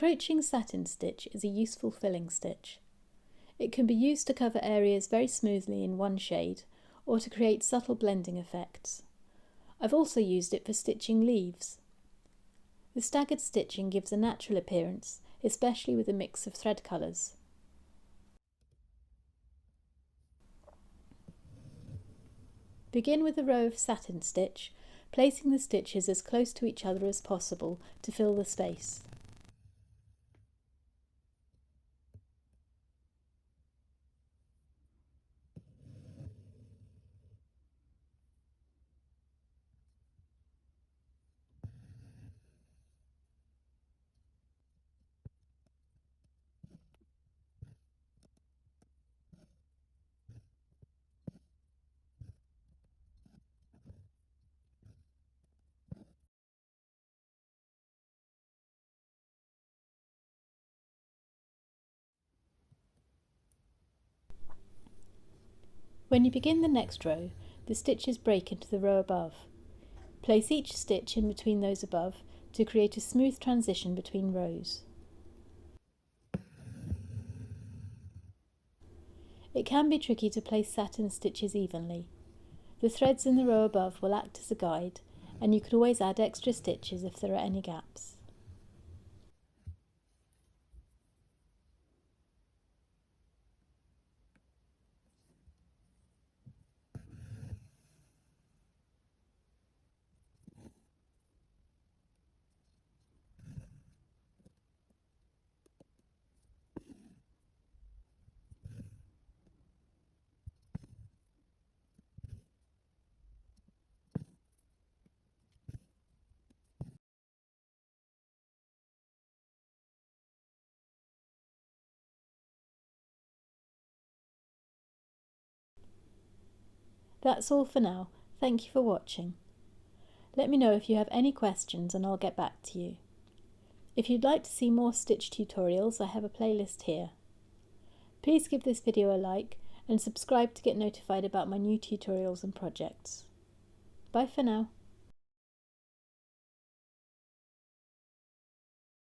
Encroaching satin stitch is a useful filling stitch. It can be used to cover areas very smoothly in one shade or to create subtle blending effects. I've also used it for stitching leaves. The staggered stitching gives a natural appearance, especially with a mix of thread colours. Begin with a row of satin stitch, placing the stitches as close to each other as possible to fill the space. When you begin the next row, the stitches break into the row above. Place each stitch in between those above to create a smooth transition between rows. It can be tricky to place satin stitches evenly. The threads in the row above will act as a guide, and you could always add extra stitches if there are any gaps. That's all for now. Thank you for watching. Let me know if you have any questions and I'll get back to you. If you'd like to see more stitch tutorials, I have a playlist here. Please give this video a like and subscribe to get notified about my new tutorials and projects. Bye for now.